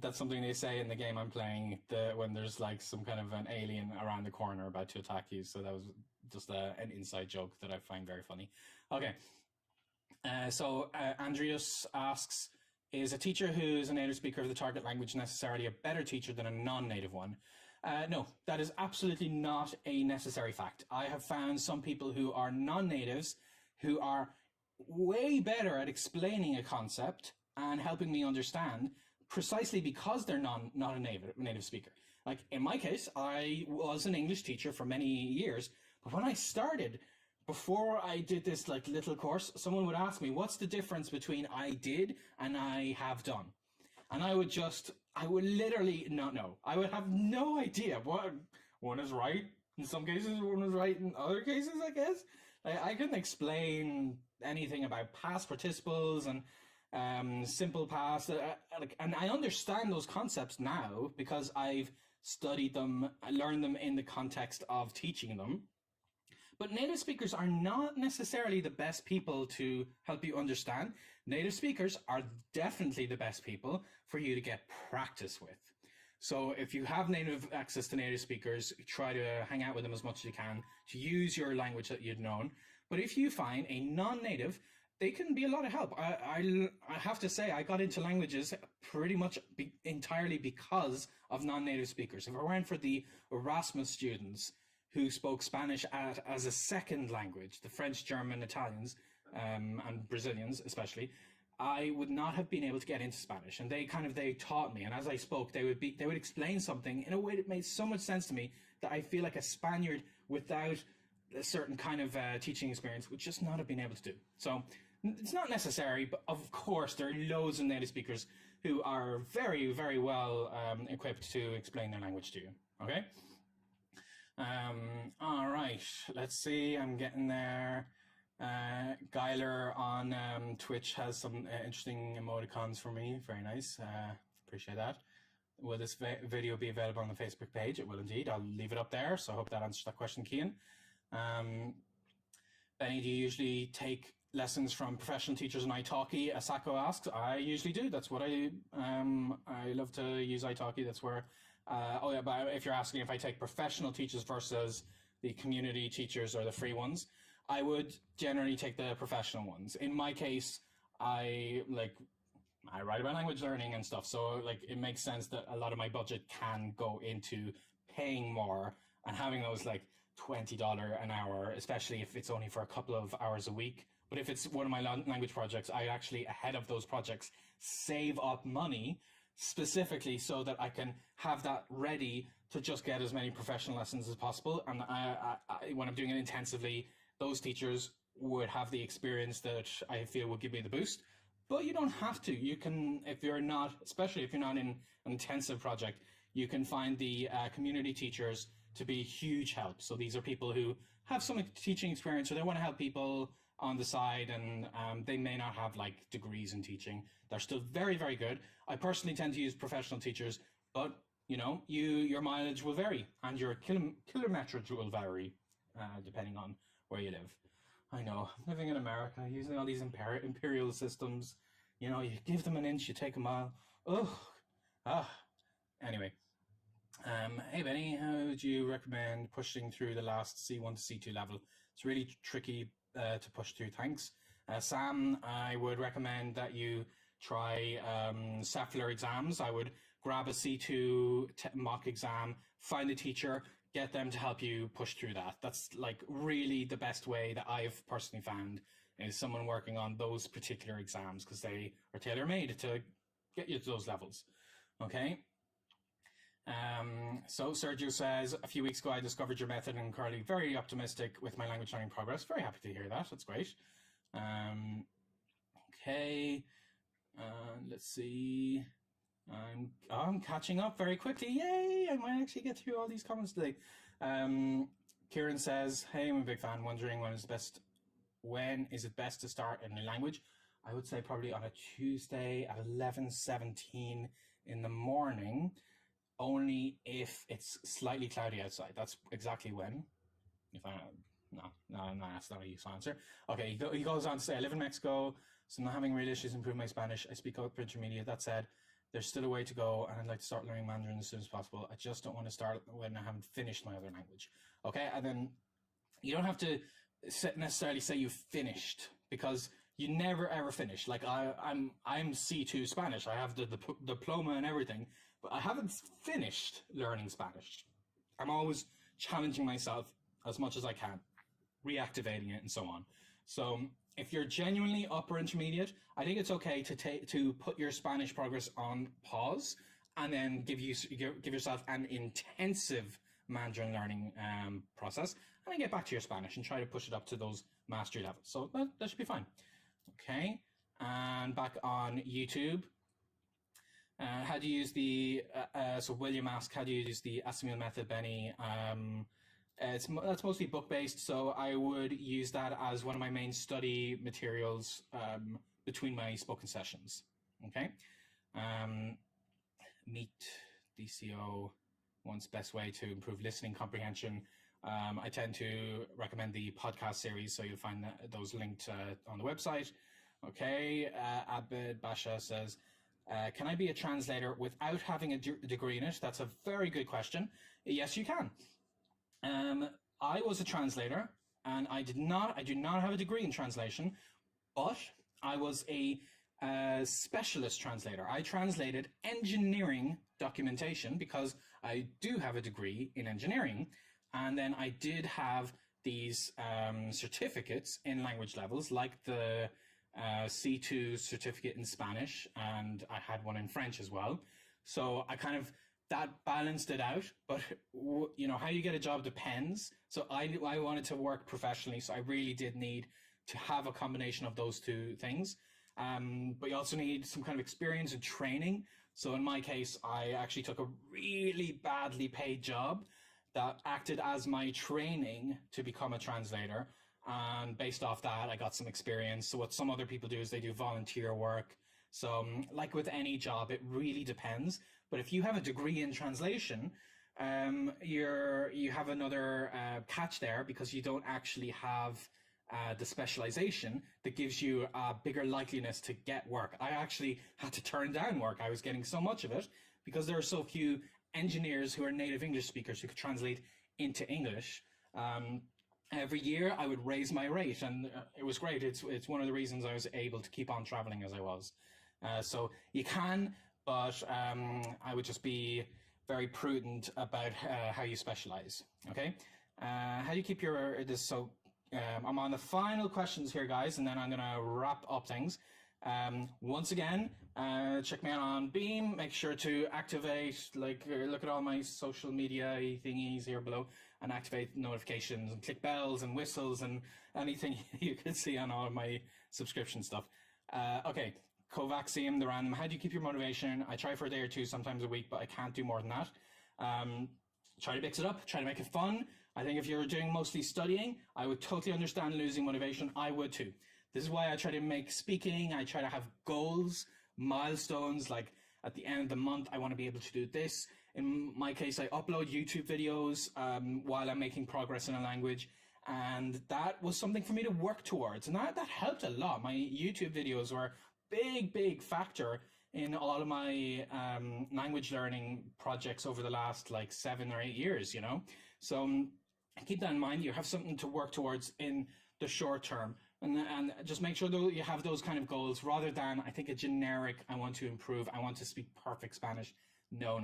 That's something they say in the game I'm playing. When there's like some kind of an alien around the corner about to attack you. So that was just an inside joke that I find very funny. Okay. So Andreas asks, is a teacher who's a native speaker of the target language necessarily a better teacher than a non-native one? No, that is absolutely not a necessary fact. I have found some people who are non-natives who are way better at explaining a concept and helping me understand precisely because they're not a native speaker. Like in my case, I was an English teacher for many years, but when I started, before I did this like little course, someone would ask me, what's the difference between I did and I have done? And I would literally not know. I would have no idea what one is right in some cases, one is right in other cases, I guess. I couldn't explain anything about past participles and simple past. And I understand those concepts now because I've studied them, I learned them in the context of teaching them. But native speakers are not necessarily the best people to help you understand. Native speakers are definitely the best people for you to get practice with. So if you have native access to native speakers, try to hang out with them as much as you can to use your language that you've known. But if you find a non-native, they can be a lot of help. I have to say, I got into languages pretty much entirely because of non-native speakers. If it weren't for the Erasmus students who spoke Spanish as a second language, the French, German, Italians, and Brazilians especially, I would not have been able to get into Spanish. And they taught me. And as I spoke, they would explain something in a way that made so much sense to me that I feel like a Spaniard without a certain kind of teaching experience would just not have been able to do. So it's not necessary, but of course there are loads of native speakers who are very, very well equipped to explain their language to you. Okay. All right. Let's see. I'm getting there. Geiler on Twitch has some interesting emoticons for me. Very nice. Appreciate that. Will this video be available on the Facebook page? It will indeed. I'll leave it up there. So I hope that answers that question, Cian. Benny, do you usually take lessons from professional teachers in Italki? Asako asks. I usually do. That's what I love to use Italki. That's where. Oh yeah, but if you're asking if I take professional teachers versus the community teachers or the free ones, I would generally take the professional ones. In my case, I write about language learning and stuff, so like it makes sense that a lot of my budget can go into paying more and having those like $20 an hour, especially if it's only for a couple of hours a week. But if it's one of my language projects, I actually, ahead of those projects, save up money specifically so that I can have that ready to just get as many professional lessons as possible. And when I'm doing it intensively, those teachers would have the experience that I feel would give me the boost. But you don't have to. You can, if you're not, especially if you're not in an intensive project, you can find the community teachers to be huge help. So these are people who have some teaching experience, or they want to help people on the side, and they may not have like degrees in teaching. They're still very, very good. I personally tend to use professional teachers, but you know, your mileage will vary and your kilometrage will vary depending on where you live. I know, living in America, using all these imperial systems, you know, you give them an inch, you take a mile. Anyway, hey Benny, how would you recommend pushing through the last C1 to C2 level? It's really tricky to push through, thanks. Sam, I would recommend that you try CEFLR exams. I would grab a C2 mock exam, find a teacher, get them to help you push through that. That's like really the best way that I've personally found, is someone working on those particular exams, because they are tailor-made to get you to those levels. Okay. So Sergio says, a few weeks ago I discovered your method and I'm currently very optimistic with my language learning progress. Very happy to hear that. That's great. Okay. Let's see. I'm catching up very quickly. Yay! I might actually get through all these comments today. Kieran says, hey, I'm a big fan, wondering when is it best to start a new language? I would say probably on a Tuesday at 11:17 in the morning, only if it's slightly cloudy outside. That's exactly when. No, that's not a useful answer. Okay, he goes on to say, I live in Mexico, so I'm not having real issues improving my Spanish. I speak upper intermediate. That said, there's still a way to go, and I'd like to start learning Mandarin as soon as possible. I just don't want to start when I haven't finished my other language. Okay, and then you don't have to necessarily say you've finished, because you never ever finish. Like I'm C2 Spanish. I have the diploma and everything, but I haven't finished learning Spanish. I'm always challenging myself as much as I can, reactivating it and so on. So if you're genuinely upper intermediate, I think it's okay to put your Spanish progress on pause and then give yourself an intensive Mandarin learning process, and then get back to your Spanish and try to push it up to those mastery levels. So that should be fine. Okay, and back on YouTube. How do you use the, so William asked, how do you use the Assimil method, Benny? That's mostly book-based, so I would use that as one of my main study materials between my spoken sessions. Okay. Meet DCO wants best way to improve listening comprehension. I tend to recommend the podcast series, so you'll find those linked on the website. Okay, Abed Basha says, can I be a translator without having a degree in it? That's a very good question. Yes, you can. I was a translator, and I do not have a degree in translation, but I was a specialist translator. I translated engineering documentation because I do have a degree in engineering, and then I did have these certificates in language levels, like the C2 certificate in Spanish, and I had one in French as well. So I kind of, that balanced it out, but you know, how you get a job depends. So I wanted to work professionally, so I really did need to have a combination of those two things. But you also need some kind of experience and training. So in my case, I actually took a really badly paid job that acted as my training to become a translator. And based off that, I got some experience. So what some other people do is they do volunteer work. So like with any job, it really depends. But if you have a degree in translation, you have another catch there, because you don't actually have the specialization that gives you a bigger likeliness to get work. I actually had to turn down work. I was getting so much of it because there are so few engineers who are native English speakers who could translate into English. Every year I would raise my rate, and it was great. It's one of the reasons I was able to keep on traveling as I was. So you can, but I would just be very prudent about how you specialize. Okay, how do you keep your this? So I'm on the final questions here, guys, and then I'm gonna wrap up things. Once again, check me out on Beam. Make sure to activate, look at all my social media thingies here below, and activate notifications and click bells and whistles and anything you can see on all of my subscription stuff. Okay, Covaxium, the random. How do you keep your motivation? I try for a day or two, sometimes a week, but I can't do more than that. Try to mix it up, try to make it fun. I think if you're doing mostly studying, I would totally understand losing motivation. I would too. This is why I try to make speaking, I try to have goals, milestones, like at the end of the month, I want to be able to do this. In my case, I upload YouTube videos while I'm making progress in a language. And that was something for me to work towards. And that helped a lot. My YouTube videos were a big factor in all of my language learning projects over the last like 7 or 8 years, you know? So keep that in mind. You have something to work towards in the short term. And just make sure that you have those kind of goals rather than, I think, a generic, I want to improve, I want to speak perfect Spanish. No.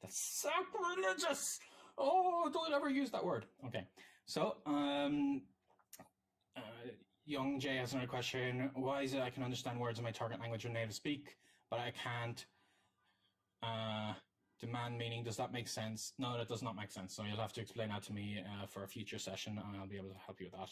That's sacrilegious. Oh, don't ever use that word. Okay. So, Young Jay has another question. Why is it I can understand words in my target language or native speak, but I can't demand meaning? Does that make sense? No, that does not make sense. So you'll have to explain that to me for a future session, and I'll be able to help you with that.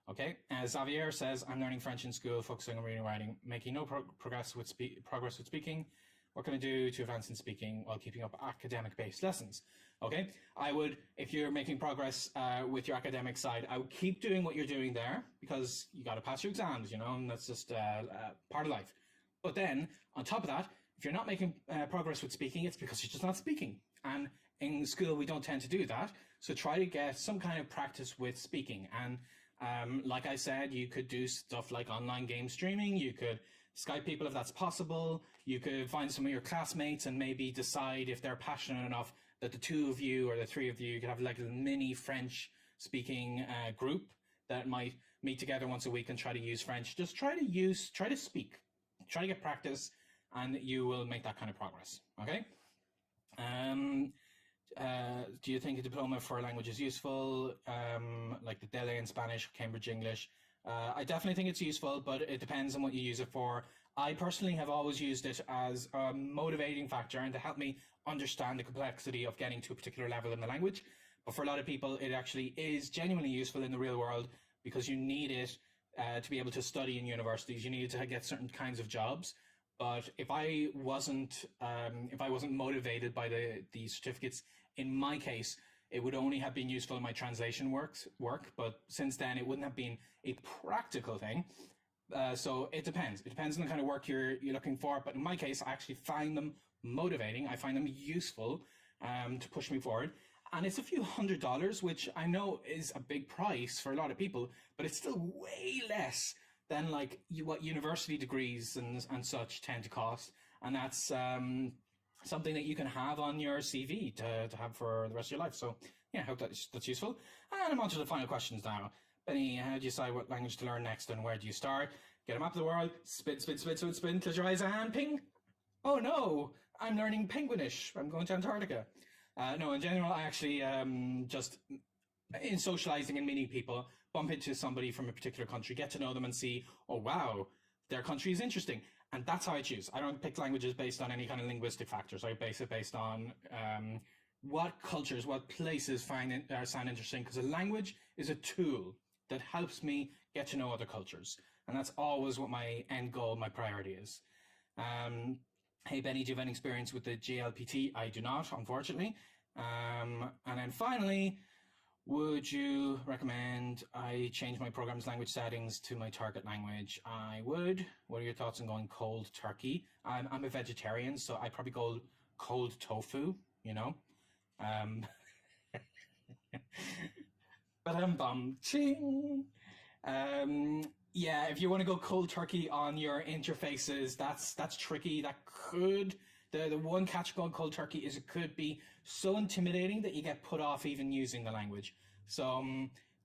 Okay, Xavier says, I'm learning French in school, focusing on reading and writing, making no progress with speaking. What can I do to advance in speaking while keeping up academic-based lessons? Okay, I would, if you're making progress with your academic side, I would keep doing what you're doing there, because you got to pass your exams, you know, and that's just part of life. But then, on top of that, if you're not making progress with speaking, it's because you're just not speaking. And in school, we don't tend to do that. So try to get some kind of practice with speaking. And like I said, you could do stuff like online game streaming. You could Skype people if that's possible. You could find some of your classmates and maybe decide if they're passionate enough that the two of you or the three of you could have like a mini French speaking group that might meet together once a week and try to use French. Just try to speak, try to get practice, and you will make that kind of progress. Okay. Do you think a diploma for a language is useful, like the DELE in Spanish, Cambridge English? I definitely think it's useful, but it depends on what you use it for. I personally have always used it as a motivating factor and to help me understand the complexity of getting to a particular level in the language. But for a lot of people, it actually is genuinely useful in the real world, because you need it to be able to study in universities. You need to get certain kinds of jobs. But if I wasn't motivated by the certificates, in my case, it would only have been useful in my translation work. But since then, it wouldn't have been a practical thing. So it depends. It depends on the kind of work you're looking for. But in my case, I actually find them motivating. I find them useful to push me forward. And it's a few $100s, which I know is a big price for a lot of people, but it's still way less than like what university degrees and such tend to cost. And that's something that you can have on your CV to have for the rest of your life. So yeah, I hope that's useful. And I'm on to the final questions now. Benny, how do you decide what language to learn next and where do you start? Get a map of the world, spin, spin, spin, spin, spin, close your eyes and ping. Oh no, I'm learning Penguinish. I'm going to Antarctica. No, in general, I actually just in socializing and meeting people, bump into somebody from a particular country, get to know them and see, oh wow, their country is interesting. And that's how I choose. I don't pick languages based on any kind of linguistic factors. I base it based on what cultures, what places sound interesting, because a language is a tool that helps me get to know other cultures. And that's always what my end goal, my priority is. Hey, Benny, do you have any experience with the JLPT? I do not, unfortunately. And then finally, would you recommend I change my program's language settings to my target language? I would. What are your thoughts on going cold turkey? I'm a vegetarian, so I'd probably go cold tofu, you know? But I'm ching. Yeah, if you want to go cold turkey on your interfaces, that's tricky. That could the one catch going cold turkey is it could be so intimidating that you get put off even using the language. So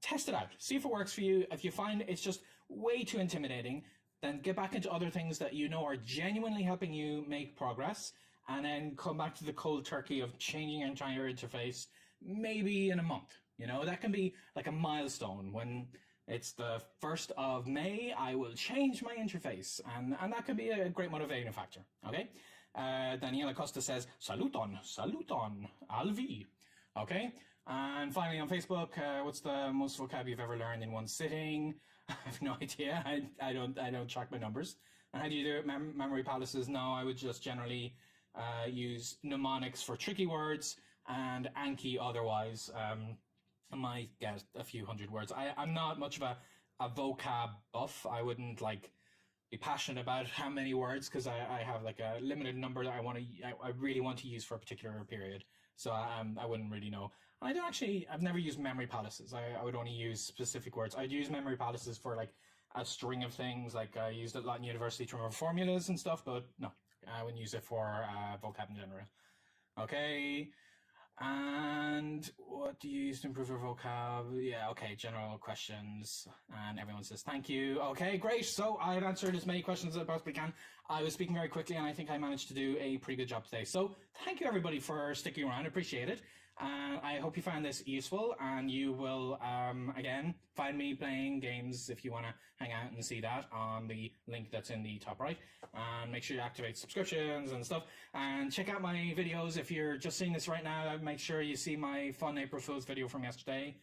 test it out, see if it works for you. If you find it's just way too intimidating, then get back into other things that you know are genuinely helping you make progress, and then come back to the cold turkey of changing your entire interface maybe in a month. You know, that can be like a milestone. When it's the 1st of May, I will change my interface, and that could be a great motivating factor. Okay. Daniela Costa says, saluton, alvi. Okay. And finally on Facebook, what's the most vocab you've ever learned in one sitting? I have no idea. I don't track my numbers. And how do you do it? Memory palaces? No, I would just generally use mnemonics for tricky words and Anki otherwise. I might get a few hundred words. I'm not much of a vocab buff. I wouldn't like be passionate about how many words, because I have like a limited number that I really want to use for a particular period. So I wouldn't really know. And I've never used memory palaces. I would only use specific words. I'd use memory palaces for like a string of things. Like I used it a lot in university to remember formulas and stuff, but no, I wouldn't use it for vocab in general. Okay. And what do you use to improve your vocab? Yeah, okay, general questions. And everyone says thank you. Okay, great. So I've answered as many questions as I possibly can. I was speaking very quickly and I think I managed to do a pretty good job today. So thank you everybody for sticking around. I appreciate it. I hope you found this useful, and you will, again, find me playing games if you want to hang out and see that on the link that's in the top right. And make sure you activate subscriptions and stuff. And check out my videos. If you're just seeing this right now, make sure you see my fun April Fool's video from yesterday,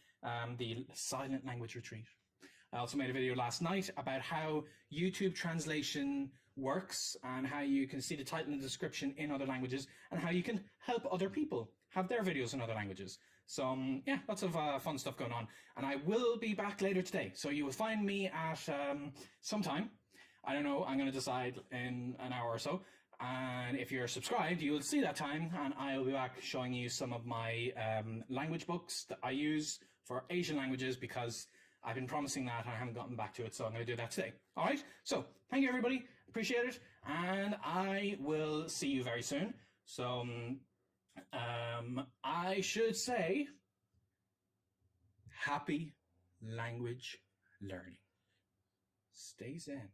the silent language retreat. I also made a video last night about how YouTube translation works and how you can see the title and the description in other languages, and how you can help other people have their videos in other languages. So yeah, lots of fun stuff going on. And I will be back later today. So you will find me at sometime. I don't know, I'm going to decide in an hour or so. And if you're subscribed, you will see that time, and I'll be back showing you some of my language books that I use for Asian languages, because I've been promising that and I haven't gotten back to it, so I'm going to do that today. All right, so thank you everybody, appreciate it, and I will see you very soon. So I should say happy language learning. Stay zen.